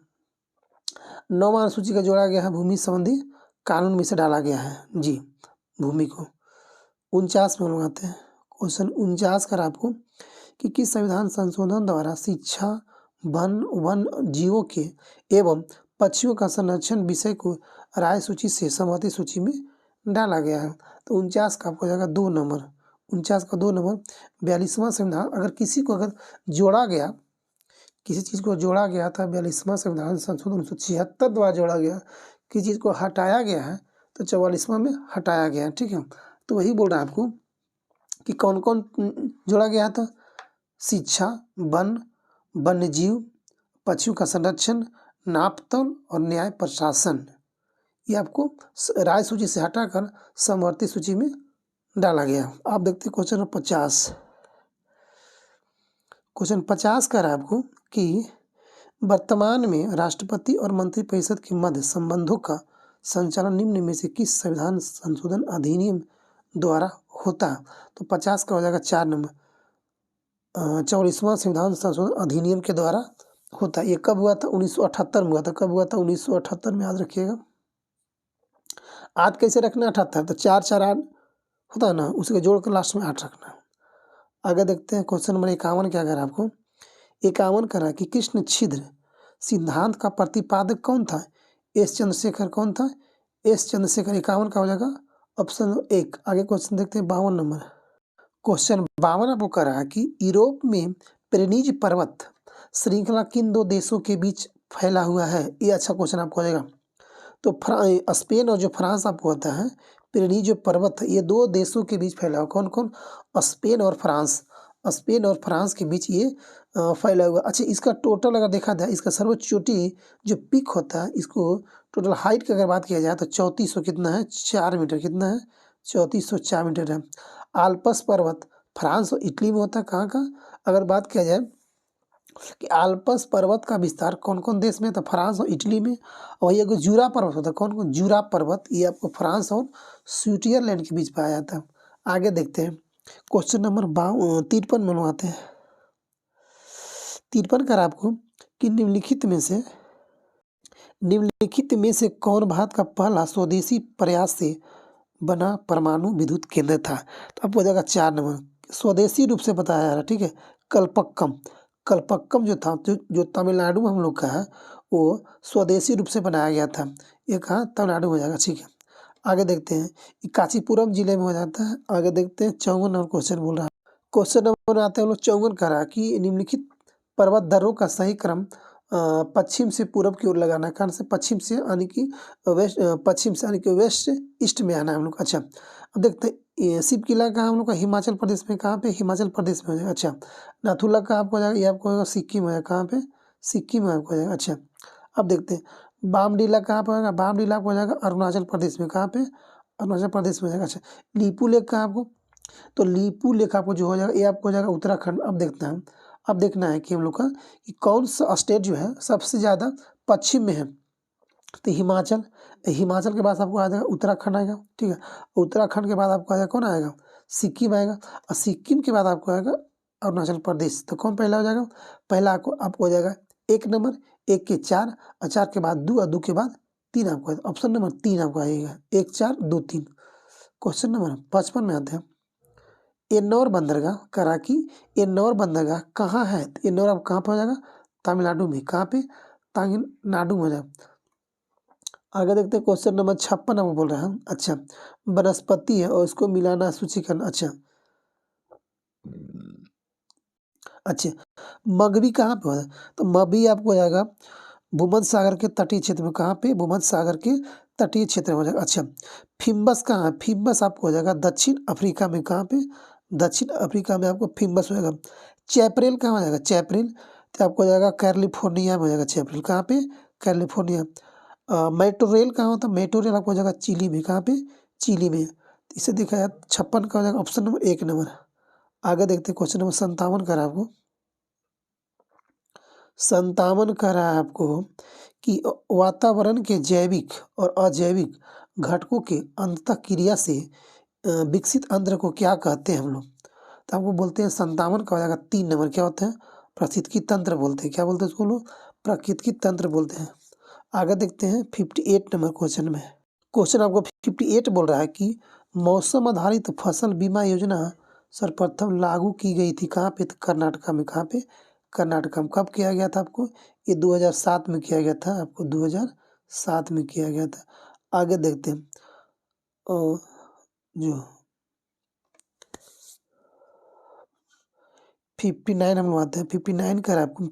9वां अनुसूची का जोड़ा गया है भूमि संबंधी कानून में से डाला गया है जी भूमि को। 49 में लगाते हैं क्वेश्चन 49 कर आपको कि किस संविधान संशोधन द्वारा शिक्षा, वन जीवों के एवं पक्षियों का संरक्षण विषय को राय सूची से सहमति सूची में डाला गया है? तो 49 का आपको हो जाएगा 2 नंबर। 49 का 2 नंबर। 42वां संविधान अगर किसी को अगर जोड़ा गया, किसी चीज़ को जोड़ा गया था 42वां संविधान संशोधन 1976 द्वारा जोड़ा गया, किसी चीज़ को हटाया गया है तो 44वां में हटाया गया है। ठीक है। तो वही बोल रहा है आपको कि कौन कौन जोड़ा गया था? शिक्षा, वन्य जीव, पक्षियों का संरक्षण, नापतोल और न्याय प्रशासन। ये आपको राय सूची से हटाकर समवर्ती सूची में डाला गया। आप देखते हैं क्वेश्चन 50। क्वेश्चन 50 कह रहा है आपको कि वर्तमान में राष्ट्रपति और मंत्रिपरिषद के मध्य संबंधों का संचालन निम्न में से किस संविधान संशोधन अधिनियम द्वारा होता है? तो 50 का हो जाएगा 4 नंबर। 44वां संविधान संशोधन अधिनियम के द्वारा होता है। ये कब हुआ था? 1978 में हुआ था। कब हुआ था? 1978 में। याद रखिएगा। आज कैसे रखना? 78 तो 4 4 8 होता है ना, उसके जोड़ कर लास्ट में 8 रखना। आगे देखते हैं क्वेश्चन नंबर 51 क्या करा आपको? 51 करा कि कृष्ण छिद्र सिद्धांत का प्रतिपादक कौन था? एस चंद्रशेखर। कौन था? एस चंद्रशेखर। 51 का हो जाएगा ऑप्शन 1। आगे क्वेश्चन देखते हैं 52 नंबर। क्वेश्चन 52 आपको कह रहा है कि यूरोप में पिरेनीज पर्वत श्रृंखला किन 2 देशों के बीच फैला हुआ है? ये अच्छा क्वेश्चन आपको हो जाएगा। तो स्पेन और जो फ्रांस आपको होता है, पिरेनीज जो पर्वत है ये 2 देशों के बीच फैला हुआ। कौन कौन? स्पेन और फ्रांस। स्पेन और फ्रांस के बीच ये फैला हुआ। अच्छा, इसका टोटल अगर देखा जाए, इसका सर्वोच्च चोटी जो पीक होता है, इसको टोटल हाइट की अगर बात किया जाए तो 3400 कितना है? 4 मीटर। कितना है? 3404 मीटर है। आल्पस पर्वत फ्रांस और इटली में होता है। कहाँ का? अगर बात किया जाए कि आल्पस पर्वत का विस्तार कौन कौन देश में? तो फ्रांस और इटली में। और ये जूरा पर्वत होता है। कौन कौन? जूरा पर्वत ये आपको फ्रांस और स्विट्जरलैंड के बीच पाया जाता है। आगे देखते हैं क्वेश्चन नंबर 53 में आते हैं। 53 कर आपको कि निम्नलिखित में से निम्नलिखित में से कौन भारत का पहला स्वदेशी प्रयास से बना परमाणु विद्युत केंद्र था? तो आपको हो जाएगा 4 नंबर। स्वदेशी रूप से बताया जा रहा है, ठीक है। कल्पक्कम, कल्पक्कम जो था जो तमिलनाडु में हम लोग का है, वो स्वदेशी रूप से बनाया गया था। ये कहाँ? तमिलनाडु हो जाएगा, ठीक है। आगे देखते हैं, ये कांचीपुरम जिले में हो जाता है। आगे देखते हैं 54 नंबर क्वेश्चन बोल रहा है। क्वेश्चन नंबर आते हैं हम लोग 54 का रहा कि निम्नलिखित पर्वत दर्रों का सही क्रम पश्चिम से पूरब की ओर लगाना है। कारण से पश्चिम से यानी कि वेस्ट, पश्चिम से यानी कि वेस्ट ईस्ट में आना है हम लोग। अच्छा, अब देखते हैं ये शिव किला कहाँ हम लोग का? हिमाचल प्रदेश में। कहाँ पे? हिमाचल प्रदेश में हो जाएगा। अच्छा, नाथुला का आपको हो जाएगा, ये आपको होगा सिक्किम हो जाएगा। कहाँ पे? सिक्किम में आपको हो जाएगा। अच्छा, अब देखते हैं बामडीला कहाँ पर होगा? बामडीला आपको हो जाएगा अरुणाचल प्रदेश में। कहाँ पे? अरुणाचल प्रदेश में हो जाएगा। अच्छा, लीपू लेक कहाँ आपको? तो लीपू लेक आपको जो हो जाएगा, ये आपको हो जाएगा उत्तराखंड। अब देखते हैं, अब देखना है कि हम लोग का कि कौन सा स्टेट जो है सबसे ज़्यादा पश्चिम में है। तो हिमाचल, हिमाचल के बाद आपको आ जाएगा उत्तराखंड आएगा, ठीक है। उत्तराखंड के बाद आपको आ जाएगा कौन आएगा? सिक्किम आएगा। और सिक्किम के बाद आपको आएगा अरुणाचल प्रदेश। तो कौन पहला हो जाएगा? पहला आपको हो जाएगा 1 नंबर, 1 के 4 और 4 के बाद 2 और 2 के बाद 3 आपको ऑप्शन नंबर 3 आपको आएगा। 1 4 2 3। क्वेश्चन नंबर 55 में आते हैं। एन्नौर बंदरगाह कराची, एन्नौर बंदरगाह कहाँ है? तो एन्नौर अब कहाँ पर हो जाएगा? तमिलनाडु में। कहाँ पे? तमिलनाडु में हो जाएगा। आगे देखते हैं क्वेश्चन नंबर 56 अब बोल रहे हैं। अच्छा, वनस्पति है और उसको मिलाना सूचीकरण। अच्छा, अच्छा, मगवी कहाँ पे होता है? तो मगवी आपको हो जाएगा भूमध्य सागर के तटीय क्षेत्र में। कहाँ पे? भूमध्य सागर के तटीय क्षेत्र में हो जाएगा। अच्छा, फिम्बस कहाँ है? फिम्बस आपको हो जाएगा दक्षिण अफ्रीका में। कहाँ पे? दक्षिण अफ्रीका में आपको फिम्बस हो जाएगा। चैपरेल कहाँ हो जाएगा? चैपरेल तो आपको हो जाएगा कैलिफोर्निया में हो जाएगा। चैपरेल कहाँ पे? कैलिफोर्निया। मेटोरेल कहाँ होता है? मेटोरेल आपको हो जाएगा चिली में। कहाँ पे? चिली में। इसे देखा जाए 56 का हो जाएगा ऑप्शन नंबर 1 नंबर। आगे देखते हैं क्वेश्चन नंबर 57 का आपको। 57 कह रहा है आपको कि वातावरण के जैविक और अजैविक घटकों के अंतःक्रिया से विकसित अंतर को क्या कहते हैं हम लोग? तो आपको बोलते हैं 57 का हो जाएगा 3 नंबर। क्या होता है? पारिस्थितिकी तंत्र बोलते हैं। क्या बोलते हैं उसको लोग? प्राकृतिक तंत्र बोलते हैं। आगे देखते हैं 58 नंबर क्वेश्चन में। क्वेश्चन आपको 58 बोल रहा है कि मौसम आधारित फसल बीमा योजना सर्वप्रथम लागू की गई थी। कहाँ पे? तो कर्नाटका में। कहाँ पे? कर्नाटका में। कब किया गया था आपको? ये 2007 में किया गया था। आपको 2007 में किया गया था। आगे देखते हैं जो 59 हम लोग आते हैं। 59 का आपको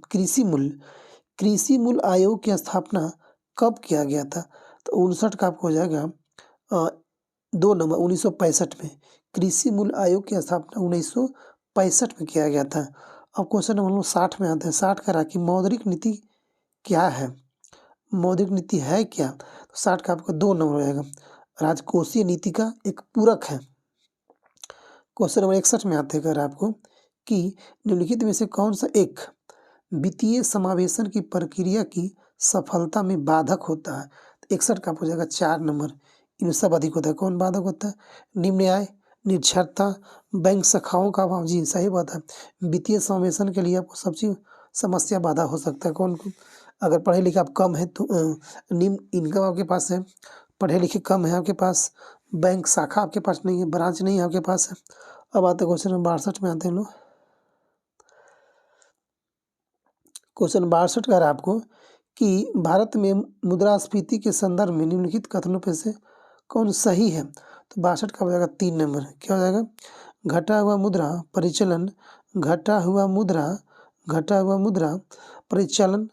कृषि मूल्य आयोग की स्थापना कब किया गया था? तो 59 का आपको हो जाएगा 2 नंबर 1965 में। कृषि मूल्य आयोग की स्थापना 1965 में किया गया था। अब क्वेश्चन नंबर 60 में आते हैं। 60 का कि मौद्रिक नीति क्या है? मौद्रिक नीति है क्या? तो 60 का आपको 2 नंबर हो जाएगा। राजकोषीय नीति का एक पूरक है। क्वेश्चन नंबर 61 में आते हैं आपको कि निम्नलिखित में से कौन सा एक वित्तीय समावेशन की प्रक्रिया की सफलता में बाधक होता है? तो 61 का हो जाएगा 4 नंबर। इनमें सब अधिक होता है। कौन बाधक होता है? निम्न आय, निरक्षरता, बैंक शाखाओं का अभाव। जी सही बात है। वित्तीय समावेशन के लिए आपको सबसे समस्या बाधा हो सकता है कौन? अगर पढ़े लिखे आप कम है तो निम्न इनकम आपके पास है, पढ़े लिखे कम है आपके पास, बैंक शाखा आपके पास नहीं है, ब्रांच नहीं है आपके पास है। अब आते क्वेश्चन नंबर 62 में आते हैं लोग। क्वेश्चन 62 का आपको कि भारत में मुद्रास्फीति के संदर्भ में निम्नलिखित कथनों में से कौन सही है? तो 62 का हो जाएगा 3 नंबर। क्या हो जाएगा? घटा हुआ मुद्रा परिचालन, घटा हुआ मुद्रा परिचालन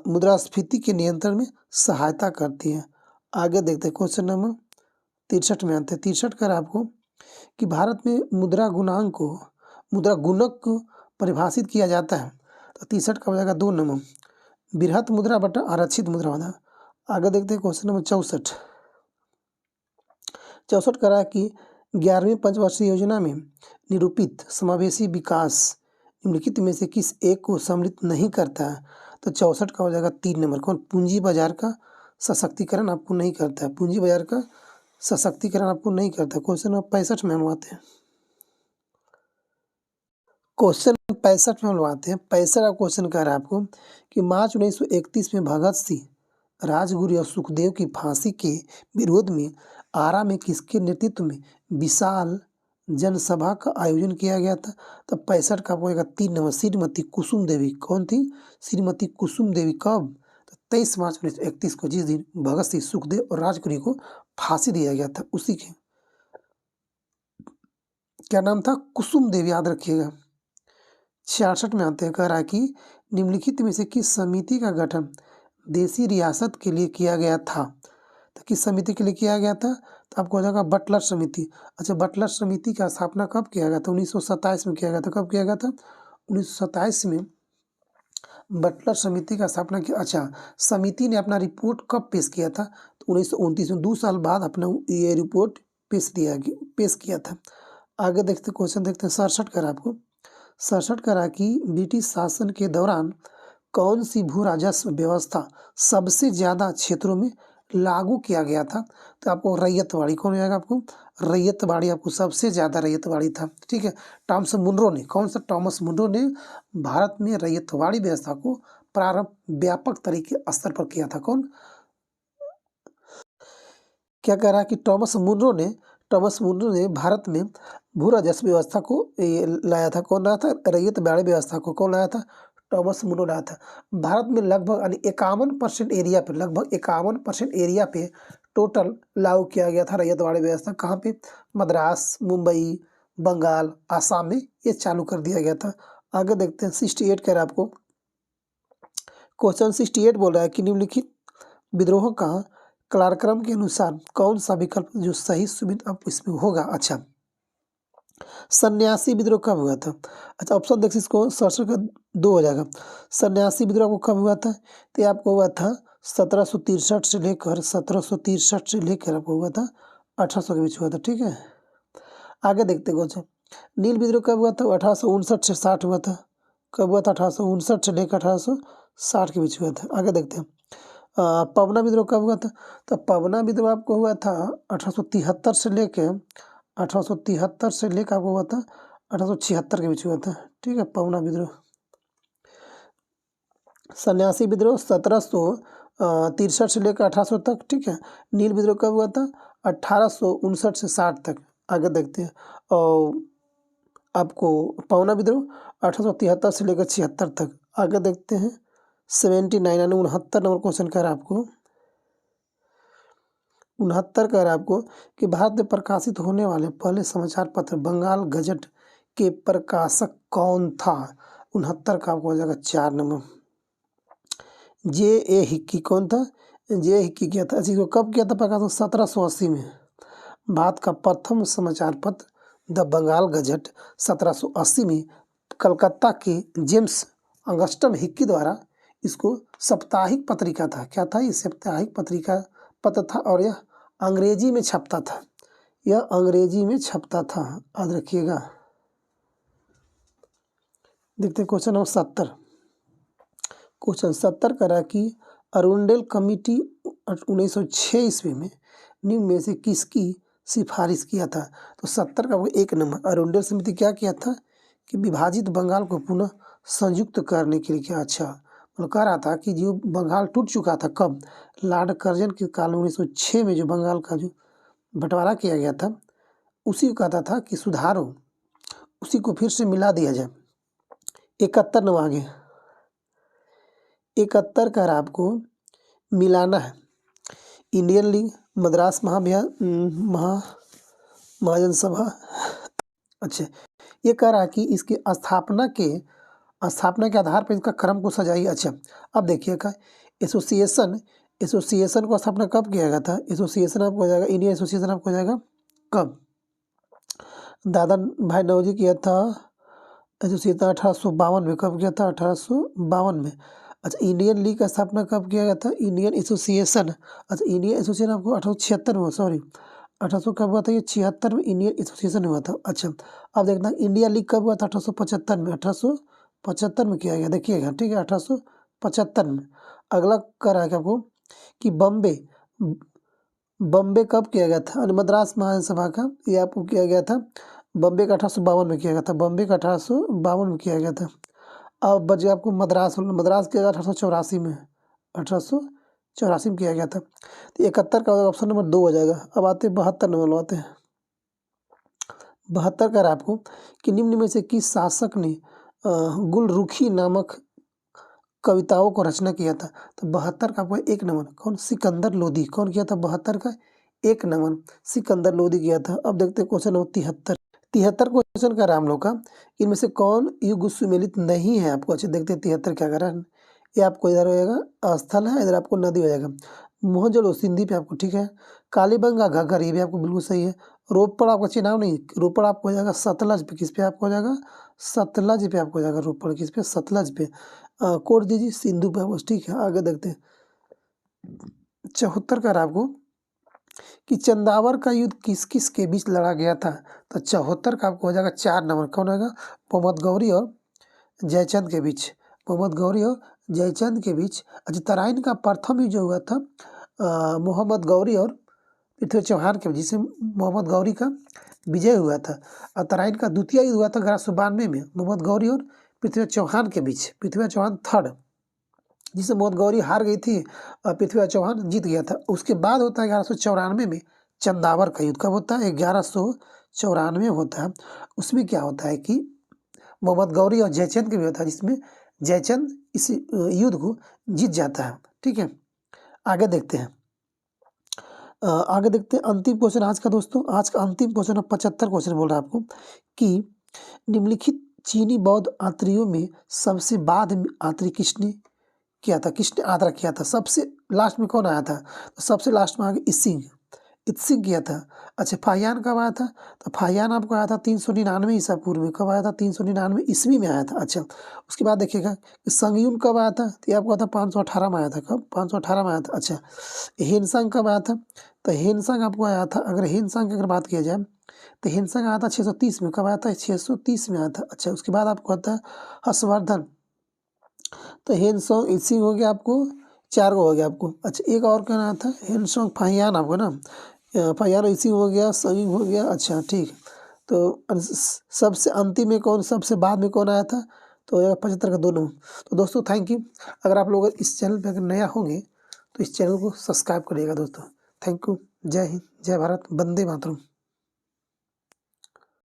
मुद्रास्फीति के नियंत्रण में सहायता करती है। आगे देखते हैं क्वेश्चन नंबर 63 में आते हैं। 63 का आपको कि भारत में मुद्रा गुणक को परिभाषित किया जाता है। तो 63 का हो जाएगा 2 नंबर। बृहत मुद्रा बटा आरक्षित मुद्रा वाला। आगे देखते हैं क्वेश्चन नंबर 64। 64 का रहा कि 11वीं पंचवर्षीय योजना में निरूपित समावेशी विकास निम्नलिखित में से किस एक को सम्मिलित नहीं करता है? तो 64 का हो जाएगा 3 नंबर। कौन? पूंजी बाजार का सशक्तिकरण आपको नहीं करता है। पूंजी बाजार का सशक्तिकरण आपको नहीं करता। क्वेश्चन नंबर 65 में हम आते हैं। क्वेश्चन 65 में हम लोग आते हैं। 65 क्वेश्चन कह रहा है आपको कि मार्च 1931 में भगत सिंह राजगुरु और सुखदेव की फांसी के विरोध में आरा में किसके नेतृत्व में विशाल जनसभा का आयोजन किया गया था? तो 65 का होगा 3 नंबर श्रीमती कुसुम देवी। कौन थी? श्रीमती कुसुम देवी। कब? तो 23 मार्च 1931 को, जिस दिन भगत सिंह, सुखदेव और राजगुरु को फांसी दिया गया था, उसी के क्या नाम था? कुसुम देवी, याद रखिएगा। 66 में आते हैं, कह रहा है कि निम्नलिखित में से किस समिति का गठन देसी रियासत के लिए किया गया था? तो किस समिति के लिए किया गया था? तो आपको हो जाएगा बटलर समिति। अच्छा, बटलर समिति का स्थापना कब किया गया था? 1927 में किया गया था। कब किया गया था? 1927 में बटलर समिति का स्थापना किया। अच्छा, समिति ने अपना रिपोर्ट कब पेश किया था? तो 1929 में, 2 साल बाद अपना ये रिपोर्ट पेश किया था। आगे देखते क्वेश्चन देखते हैं। 67 का आपको 67 करा कि ब्रिटिश शासन के दौरान कौन सी भू राजस्व व्यवस्था सबसे ज़्यादा क्षेत्रों में लागू किया गया था? तो आपको रैयतवाड़ी। कौन आएगा? आपको रैयतवाड़ी, आपको सबसे ज़्यादा रैयतवाड़ी था। ठीक है। टॉमस मुनरो ने, कौन सा? टॉमस मुनरो ने भारत में रैयतवाड़ी व्यवस्था को प्रारंभ व्यापक तरीके स्तर पर किया था। कौन? क्या कह रहा है कि टॉमस मुनरो ने भारत में भू राजस्व व्यवस्था को लाया था। कौन लाया था? रैयतवाड़ी व्यवस्था को कौन लाया था? टॉमस मुनरो लाया था। भारत में लगभग 51% एरिया पे, लगभग 51% एरिया पे टोटल लागू किया गया था रैयतवाड़ी व्यवस्था। कहाँ पे? मद्रास, मुंबई, बंगाल, आसाम में ये चालू कर दिया गया था। आगे देखते हैं। 68 कह रहा है आपको क्वेश्चन। 68 बोल रहा है कि निम्नलिखित विद्रोह का कालक्रम के अनुसार कौन सा विकल्प जो सही सुविधा अब इसमें होगा? अच्छा, सन्यासी विद्रोह कब हुआ था? अच्छा, ऑप्शन देख इसको 67 का 2 हो जाएगा। सन्यासी विद्रोह आपको कब हुआ था? तो ये आपको हुआ था 1763 से लेकर 1763 से लेकर आपको हुआ था 1800 के बीच हुआ था। ठीक है। आगे देखते क्वेश्चन। नील विद्रोह कब हुआ था? 1859 से 60 हुआ था। कब हुआ था? 1859 से लेकर 1860 के बीच हुआ था। आगे देखते हैं। पवना विद्रोह कब हुआ था? तो पवना विद्रोह आपको हुआ था 1873 से लेके 1873 से लेकर आपको हुआ था 1876 के बीच हुआ था। ठीक है, पवना विद्रोह। सन्यासी विद्रोह 1763 से लेकर 1800 तक। ठीक है। नील विद्रोह कब हुआ था? 1859 से 60 तक। आगे देखते हैं। और आपको पवना विद्रोह 1873 से लेकर 76 तक। आगे देखते हैं। 79 यानी 69 नंबर क्वेश्चन कर रहा है आपको 69 कह रहा है आपको कि भारत में प्रकाशित होने वाले पहले समाचार पत्र बंगाल गजट के प्रकाशक कौन था? 69 का आपको हो जाएगा 4 नंबर J.A. हिक्की। कौन था? J.A. हिक्की किया था। इसको कब किया था प्रकाशन? 1780 में। भारत का प्रथम समाचार पत्र द बंगाल गजट 1780 में कलकत्ता के जेम्स अगस्टन हिक्की द्वारा, इसको साप्ताहिक पत्रिका था। क्या था? ये साप्ताहिक पत्रिका पत्र था और यह अंग्रेजी में छपता था। यह अंग्रेजी में छपता था, याद रखिएगा। देखते हैं क्वेश्चन नंबर 70। क्वेश्चन 70 करा कि अरुंडेल कमेटी 1906 ईस्वी में निम्न में से किसकी सिफारिश किया था? तो 70 का वो 1 नंबर अरुंडेल समिति क्या किया था कि विभाजित बंगाल को पुनः संयुक्त करने के लिए क्या? अच्छा, मतलब कह रहा था कि जो बंगाल टूट चुका था, कब? लॉर्ड कर्जन के काल 1906 में जो बंगाल का जो बंटवारा किया गया था, उसी को कहता था कि सुधारो, उसी को फिर से मिला दिया जाए। 71 नंबर आगे 71 का आपको मिलाना है। इंडियन लीग, मद्रास महाजन सभा। अच्छा, ये कह रहा है कि इसके स्थापना के आधार पर इसका क्रम को सजाइए। अच्छा, अब देखिएगा एसोसिएशन को स्थापना कब किया गया था? एसोसिएशन आपको हो जाएगा, इंडियन एसोसिएशन आपको हो जाएगा कब? दादा भाई नौरोजी किया था एसोसिएशन 1852 में। कब किया था? 1852 में। अच्छा, इंडियन लीग का स्थापना कब किया गया था? इंडियन एसोसिएशन, अच्छा इंडियन एसोसिएशन आपको 1876 में, सॉरी 1800 कब हुआ था? ये 76 में इंडियन एसोसिएशन हुआ था। अच्छा, अब देखना इंडिया लीग कब हुआ था? 1875 में। 1875 में किया गया, देखिएगा। ठीक है, 1875 में। अगला करा है आपको कि बम्बे कब किया गया था? मद्रास महाजन सभा का ये आपको किया गया था बम्बे का 1852 में किया गया था। बम्बे का 1852 में किया गया था। अब बचे आपको मद्रास किया गया 1884 में। 1884 84 में किया गया था। तो 71 का ऑप्शन नंबर 2 हो जाएगा। अब आते हैं 72 नंबर आते हैं। 72 का आपको कि निम्न में से किस शासक ने गुलरुखी नामक कविताओं को रचना किया था। तो 72 का आपको 1 नंबर कौन, सिकंदर लोधी। कौन किया था 72 का 1 नंबर, सिकंदर लोधी किया था। अब देखते हैं क्वेश्चन नंबर 73। 73 क्वेश्चन कर रहा है हम लोग का, इनमें से कौन युग सुमेलित नहीं है आपको। अच्छा देखते हैं 73 क्या कर रहा है। ये आपको इधर हो जाएगा स्थल है, इधर आपको नदी हो जाएगा। मोहनजोदड़ो सिंधी पे आपको ठीक है। कालीबंगा घग्गर ये भी आपको बिल्कुल सही है। रोपड़ आपका चुनाव नहीं, रोपड़ आपको हो जाएगा सतलज पे। किस पे आपको हो जाएगा, सतलज पे आपको हो जाएगा रोपड़। किस पे, सतलज पे। कोड दीजिए सिंधु पे आपको ठीक है। आगे देखते हैं 74 का आपको कि चंदावर का युद्ध किस किस के बीच लड़ा गया था। तो 74 का आपको हो जाएगा 4 नंबर, कौन होगा, मोहम्मद गौरी और जयचंद के बीच। मोहम्मद गौरी और जयचंद के बीच। अच्छा तराइन का प्रथम युद्ध जो हुआ था मोहम्मद गौरी और पृथ्वी चौहान के बीच, जिससे मोहम्मद गौरी का विजय हुआ था। और तराइन का द्वितीय युद्ध हुआ था 1192 में मोहम्मद गौरी और पृथ्वी चौहान के बीच। पृथ्वी चौहान थर्ड, जिससे मोहम्मद गौरी हार गई थी और पृथ्वी चौहान जीत गया था। उसके बाद होता है 1194 में चंदावर का युद्ध। कब होता है, 1194 होता है। उसमें क्या होता है कि मोहम्मद गौरी और जयचंद के भी होता है, जिसमें जयचंद इस युद्ध को जीत जाता है। ठीक है, आगे देखते हैं। आगे देखते हैं अंतिम क्वेश्चन आज का दोस्तों। आज का अंतिम क्वेश्चन है 75 क्वेश्चन बोल रहा है आपको कि निम्नलिखित चीनी बौद्ध यात्रियों में सबसे बाद में यात्री किसने किया था, किसने यात्रा किया था। सबसे लास्ट में कौन आया था, तो सबसे लास्ट में आ गया इत्सिंग, इत्सिंग किया था। अच्छा फाहियान कब आया था, तो फाहियान आपको आया था 399 ईसा पूर्व में। कब आया था, 399 ईस्वी में आया था। अच्छा उसके बाद देखिएगा कि संगयुन कब आया था, तो ये आपको आता 518 में आया था। कब, 518 में आया था। अच्छा हेनसांग कब आया था, तो हेनसांग आपको आया था, अगर हेनसांग की अगर बात किया जाए तो हेनसांग आया था 630 में। कब आया था, 630 में आया था। अच्छा उसके बाद आपको आता है हर्षवर्धन, तो हेनसोंग इत्सिंग हो गया आपको, 4 गो हो गया आपको। अच्छा एक और क्या नाम था, हेनसोंग फाहियान आपको ना, फाहियान इत्सिंग हो गया, संगिंग हो गया। अच्छा ठीक, तो सबसे अंतिम में कौन, सबसे बाद में कौन आया था, तो 75 का 2 नंबर। तो दोस्तों थैंक यू। अगर आप लोग इस चैनल पर अगर नया होंगे तो इस चैनल को सब्सक्राइब करिएगा दोस्तों। Thank you. जय हिंद, जय भारत, वंदे मातरम।